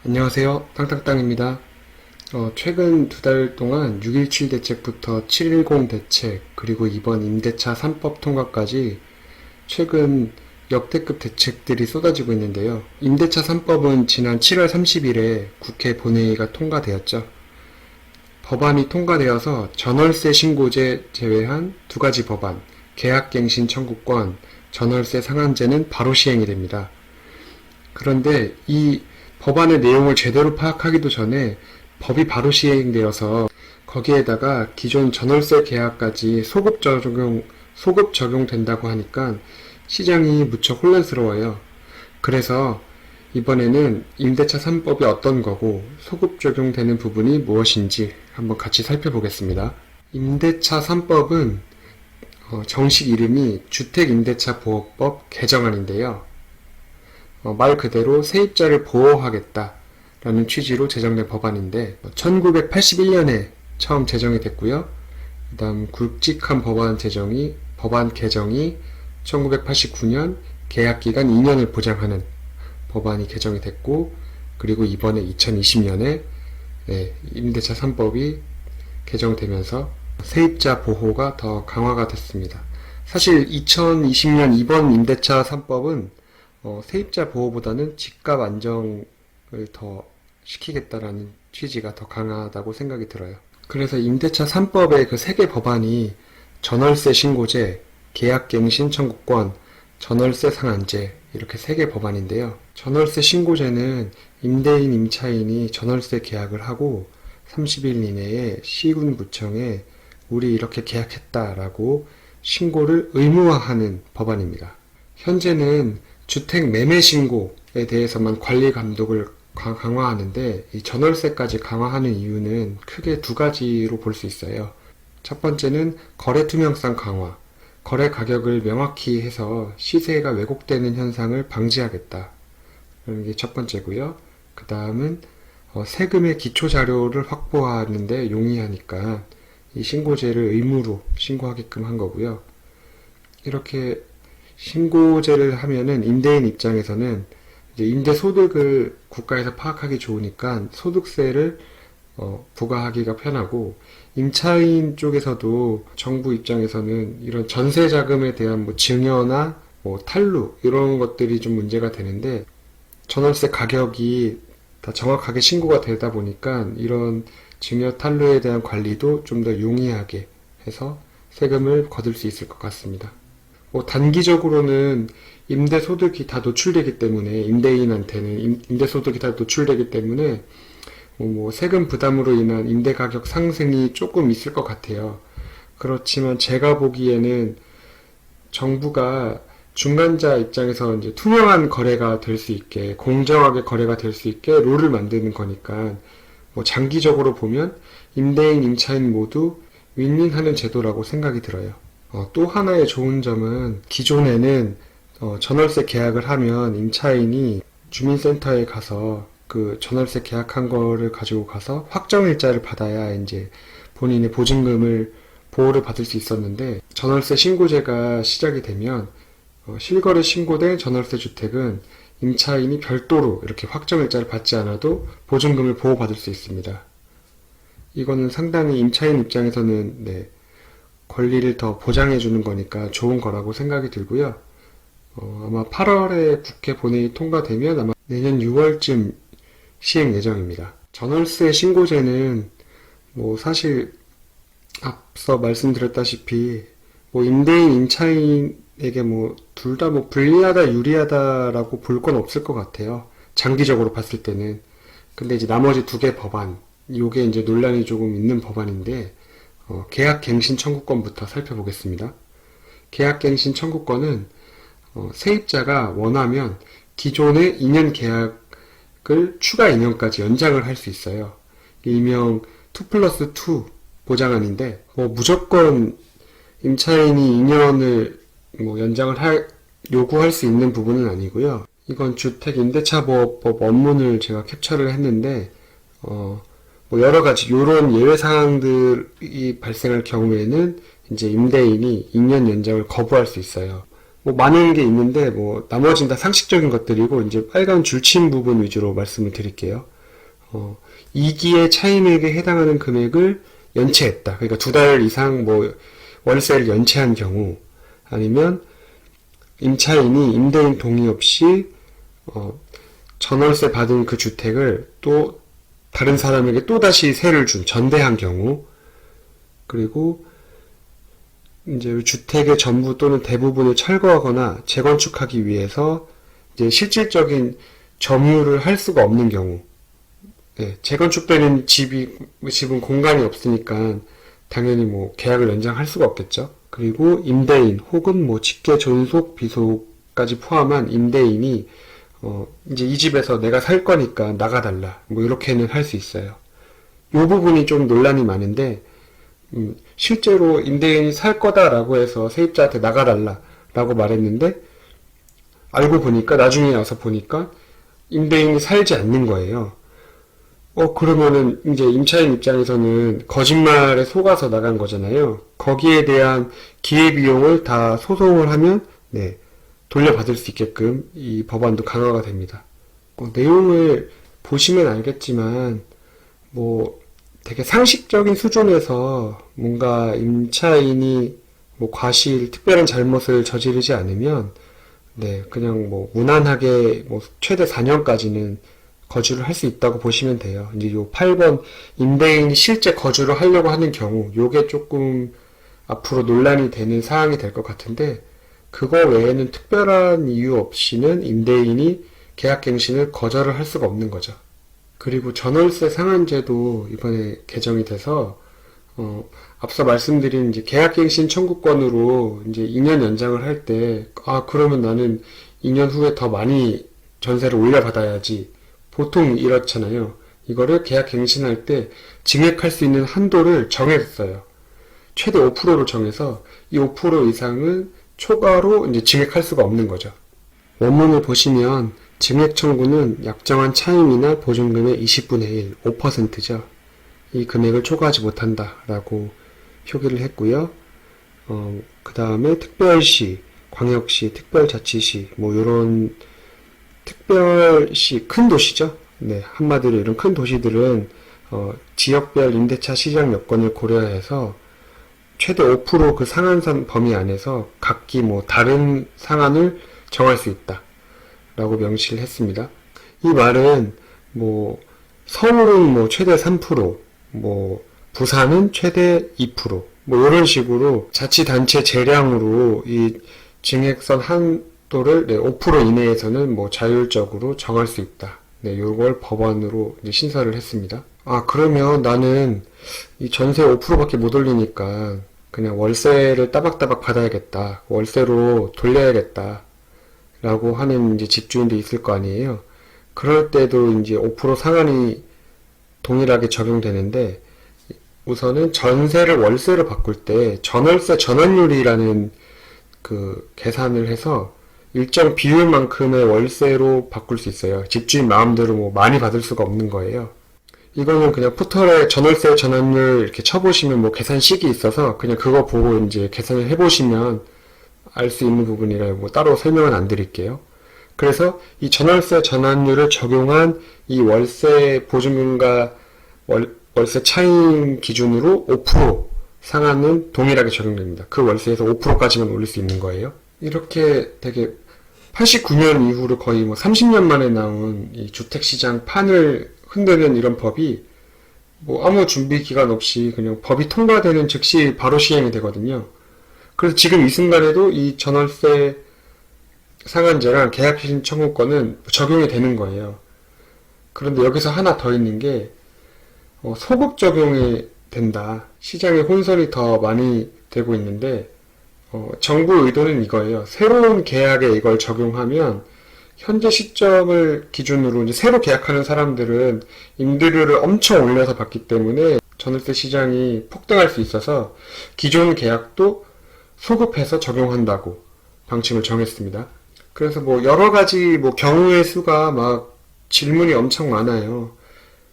안녕하세요. 땅땅땅입니다. 최근 두 달 동안 6.17 대책부터 7.10 대책, 그리고 이번 임대차 3법 통과까지 최근 역대급 대책들이 쏟아지고 있는데요. 임대차 3법은 지난 7월 30일에 국회 본회의가 통과되었죠. 법안이 통과되어서 전월세 신고제 제외한 두 가지 법안, 계약갱신 청구권, 전월세 상한제는 바로 시행이 됩니다. 그런데 이 법안의 내용을 제대로 파악하기도 전에 법이 바로 시행되어서 거기에다가 기존 전월세 계약까지 소급 적용된다고 하니까 시장이 무척 혼란스러워요. 그래서 이번에는 임대차 3법이 어떤 거고 소급 적용되는 부분이 무엇인지 한번 같이 살펴보겠습니다. 임대차 3법은 정식 이름이 주택임대차보호법 개정안인데요. 말 그대로 세입자를 보호하겠다라는 취지로 제정된 법안인데 1981년에 처음 제정이 됐고요. 그 다음 굵직한 법안 개정이 1989년 계약기간 2년을 보장하는 법안이 개정이 됐고, 그리고 이번에 2020년에 임대차 3법이 개정되면서 세입자 보호가 더 강화가 됐습니다. 사실 2020년 이번 임대차 3법은 세입자 보호보다는 집값 안정을 더 시키겠다라는 취지가 더 강하다고 생각이 들어요. 그래서 임대차 3법의 그 세 개 법안이 전월세 신고제, 계약갱신 청구권, 전월세 상한제 이렇게 세 개 법안인데요. 전월세 신고제는 임대인, 임차인이 전월세 계약을 하고 30일 이내에 시군구청에 우리 이렇게 계약했다라고 신고를 의무화하는 법안입니다. 현재는 주택 매매 신고에 대해서만 관리 감독을 강화하는데 이 전월세까지 강화하는 이유는 크게 두 가지로 볼 수 있어요. 첫 번째는 거래 투명성 강화, 거래 가격을 명확히 해서 시세가 왜곡되는 현상을 방지하겠다. 라는 게 첫 번째고요. 그 다음은 세금의 기초 자료를 확보하는데 용이하니까 이 신고제를 의무로 신고하게끔 한 거고요. 이렇게 신고제를 하면은 임대인 입장에서는 이제 임대 소득을 국가에서 파악하기 좋으니까 소득세를 부과하기가 편하고, 임차인 쪽에서도 정부 입장에서는 이런 전세 자금에 대한 뭐 증여나 뭐 탈루 이런 것들이 좀 문제가 되는데, 전월세 가격이 다 정확하게 신고가 되다 보니까 이런 증여 탈루에 대한 관리도 좀 더 용이하게 해서 세금을 거둘 수 있을 것 같습니다. 단기적으로는 임대소득이 다 노출되기 때문에, 임대인한테는 임대소득이 다 노출되기 때문에, 세금 부담으로 인한 임대가격 상승이 조금 있을 것 같아요. 그렇지만 제가 보기에는 정부가 중간자 입장에서 이제 투명한 거래가 될 수 있게, 공정하게 거래가 될 수 있게 룰을 만드는 거니까, 장기적으로 보면 임대인, 임차인 모두 윈윈하는 제도라고 생각이 들어요. 또 하나의 좋은 점은 기존에는 전월세 계약을 하면 임차인이 주민센터에 가서 그 전월세 계약한 거를 가지고 가서 확정일자를 받아야 이제 본인의 보호를 받을 수 있었는데, 전월세 신고제가 시작이 되면 실거래 신고된 전월세 주택은 임차인이 별도로 이렇게 확정일자를 받지 않아도 보증금을 보호받을 수 있습니다. 이거는 상당히 임차인 입장에서는 권리를 더 보장해주는 거니까 좋은 거라고 생각이 들고요. 아마 8월에 국회 본회의 통과되면 아마 내년 6월쯤 시행 예정입니다. 전월세 신고제는 사실 앞서 말씀드렸다시피 임대인, 임차인에게 둘 다 불리하다, 유리하다라고 볼 건 없을 것 같아요. 장기적으로 봤을 때는. 근데 이제 나머지 두 개 법안, 요게 이제 논란이 조금 있는 법안인데, 계약갱신 청구권부터 살펴보겠습니다. 계약갱신 청구권은 세입자가 원하면 기존의 2년 계약을 추가 2년까지 연장을 할 수 있어요. 일명 2+2 보장안인데, 무조건 임차인이 2년을 요구할 수 있는 부분은 아니고요. 이건 주택임대차보호법 원문을 제가 캡처를 했는데, 여러 가지 요런 예외 사항들이 발생할 경우에는 이제 임대인이 2년 연장을 거부할 수 있어요. 많은 게 있는데 나머지는 다 상식적인 것들이고 이제 빨간 줄친 부분 위주로 말씀을 드릴게요. 2기의 차임액에 해당하는 금액을 연체했다. 그러니까 2달 이상 뭐 월세를 연체한 경우, 아니면 임차인이 임대인 동의 없이 전월세 받은 그 주택을 또 다른 사람에게 또다시 세를 준, 전대한 경우, 그리고 이제 주택의 전부 또는 대부분을 철거하거나 재건축하기 위해서 이제 실질적인 점유를 할 수가 없는 경우, 네, 재건축되는 집은 공간이 없으니까 당연히 뭐 계약을 연장할 수가 없겠죠. 그리고 임대인 혹은 뭐 직계 존속 비속까지 포함한 임대인이 이제 이 집에서 내가 살 거니까 나가달라, 뭐 이렇게는 할 수 있어요. 이 부분이 좀 논란이 많은데, 실제로 임대인이 살 거다라고 해서 세입자한테 나가달라라고 말했는데, 알고 보니까, 나중에 와서 보니까 임대인이 살지 않는 거예요. 그러면은 이제 임차인 입장에서는 거짓말에 속아서 나간 거잖아요. 거기에 대한 기회비용을 다 소송을 하면, 네, 돌려받을 수 있게끔 이 법안도 강화가 됩니다. 내용을 보시면 알겠지만, 뭐, 되게 상식적인 수준에서 뭔가 임차인이 뭐 과실, 특별한 잘못을 저지르지 않으면, 네, 그냥 뭐 무난하게 뭐 최대 4년까지는 거주를 할 수 있다고 보시면 돼요. 이제 요 8번 임대인이 실제 거주를 하려고 하는 경우, 요게 조금 앞으로 논란이 되는 사항이 될 것 같은데, 그거 외에는 특별한 이유 없이는 임대인이 계약갱신을 거절을 할 수가 없는 거죠. 그리고 전월세 상한제도 이번에 개정이 돼서, 앞서 말씀드린 이제 계약갱신 청구권으로 이제 2년 연장을 할 때, 그러면 나는 2년 후에 더 많이 전세를 올려받아야지. 보통 이렇잖아요. 이거를 계약갱신할 때 증액할 수 있는 한도를 정했어요. 최대 5%로 정해서 이 5% 이상은 초과로 이제 증액할 수가 없는 거죠. 원문을 보시면 증액 청구는 약정한 차임이나 보증금의 20분의 1, 5%죠. 이 금액을 초과하지 못한다라고 표기를 했고요. 그 다음에 특별시, 광역시, 특별자치시, 뭐 요런 특별시, 큰 도시죠. 네, 한마디로 이런 큰 도시들은 지역별 임대차 시장 여건을 고려해서 최대 5%그 상한선 범위 안에서 각기 뭐 다른 상한을 정할 수 있다 라고 명시를 했습니다. 이 말은 뭐 서울은 뭐 최대 3%, 뭐 부산은 최대 2%, 뭐 이런 식으로 자치단체 재량으로 이 증액선 한도를 5% 이내에서는 뭐 자율적으로 정할 수 있다. 네, 요걸 법안으로 이제 신설을 했습니다. 그러면 나는 이 전세 5%밖에 못 올리니까 그냥 월세를 따박따박 받아야겠다. 월세로 돌려야겠다. 라고 하는 이제 집주인도 있을 거 아니에요. 그럴 때도 이제 5% 상한이 동일하게 적용되는데, 우선은 전세를 월세로 바꿀 때 전월세 전환율이라는 그 계산을 해서 일정 비율만큼의 월세로 바꿀 수 있어요. 집주인 마음대로 뭐 많이 받을 수가 없는 거예요. 이거는 그냥 포털에 전월세 전환율 이렇게 쳐보시면 뭐 계산식이 있어서 그냥 그거 보고 이제 계산을 해보시면 알 수 있는 부분이라 뭐 따로 설명은 안 드릴게요. 그래서 이 전월세 전환율을 적용한 이 월세 보증금과 월세 차임 기준으로 5% 상한은 동일하게 적용됩니다. 그 월세에서 5%까지만 올릴 수 있는 거예요. 이렇게 되게 89년 이후로 거의 뭐 30년 만에 나온 이 주택시장 판을 흔드는 이런 법이 뭐 아무 준비 기간 없이 그냥 법이 통과되는 즉시 바로 시행이 되거든요. 그래서 지금 이 순간에도 이 전월세 상한제랑 계약갱신 청구권은 적용이 되는 거예요. 그런데 여기서 하나 더 있는 게 소급 적용이 된다. 시장에 혼선이 더 많이 되고 있는데 정부 의도는 이거예요. 새로운 계약에 이걸 적용하면 현재 시점을 기준으로 이제 새로 계약하는 사람들은 임대료를 엄청 올려서 받기 때문에 전월세 시장이 폭등할 수 있어서 기존 계약도 소급해서 적용한다고 방침을 정했습니다. 그래서 뭐 여러 가지 뭐 경우의 수가 막 질문이 엄청 많아요.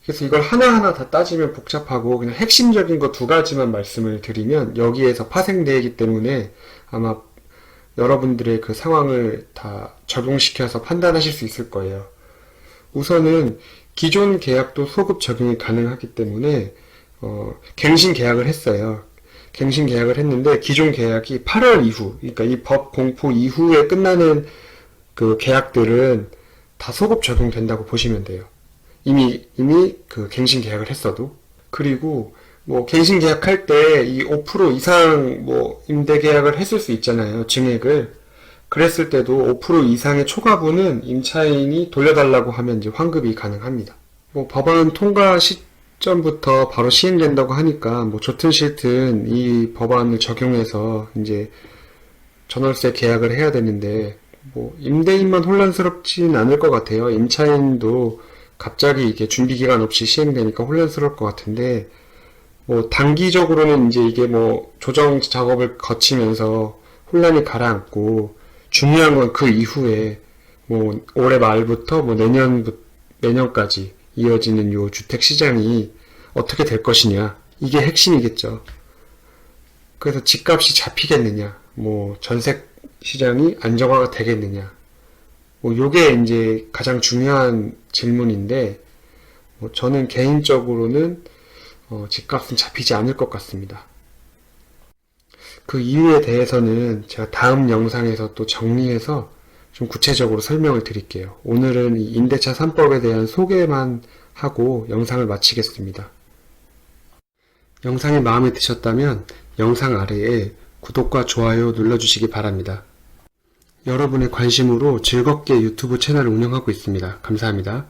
그래서 이걸 하나하나 다 따지면 복잡하고 그냥 핵심적인 거 두 가지만 말씀을 드리면 여기에서 파생되기 때문에 아마 여러분들의 그 상황을 다 적용시켜서 판단하실 수 있을 거예요. 우선은 기존 계약도 소급 적용이 가능하기 때문에 갱신 계약을 했어요. 갱신 계약을 했는데 기존 계약이 8월 이후, 그러니까 이 법 공포 이후에 끝나는 그 계약들은 다 소급 적용된다고 보시면 돼요. 이미 그 갱신 계약을 했어도. 그리고 뭐 갱신 계약할 때 이 5% 이상 뭐 임대 계약을 했을 수 있잖아요. 증액을. 그랬을 때도 5% 이상의 초과분은 임차인이 돌려달라고 하면 이제 환급이 가능합니다. 뭐 법안 통과 시점부터 바로 시행된다고 하니까 뭐 좋든 싫든 이 법안을 적용해서 이제 전월세 계약을 해야 되는데 뭐 임대인만 혼란스럽진 않을 것 같아요. 임차인도 갑자기 이게 준비 기간 없이 시행되니까 혼란스러울 것 같은데 뭐 단기적으로는 이제 이게 뭐 조정 작업을 거치면서 혼란이 가라앉고 중요한 건 그 이후에 뭐 올해 말부터 뭐 내년까지 이어지는 요 주택 시장이 어떻게 될 것이냐 이게 핵심이겠죠. 그래서 집값이 잡히겠느냐, 뭐 전세 시장이 안정화가 되겠느냐, 뭐 요게 이제 가장 중요한 질문인데 뭐 저는 개인적으로는 집값은 잡히지 않을 것 같습니다. 그 이유에 대해서는 제가 다음 영상에서 또 정리해서 좀 구체적으로 설명을 드릴게요. 오늘은 이 임대차 3법에 대한 소개만 하고 영상을 마치겠습니다. 영상이 마음에 드셨다면 영상 아래에 구독과 좋아요 눌러주시기 바랍니다. 여러분의 관심으로 즐겁게 유튜브 채널을 운영하고 있습니다. 감사합니다.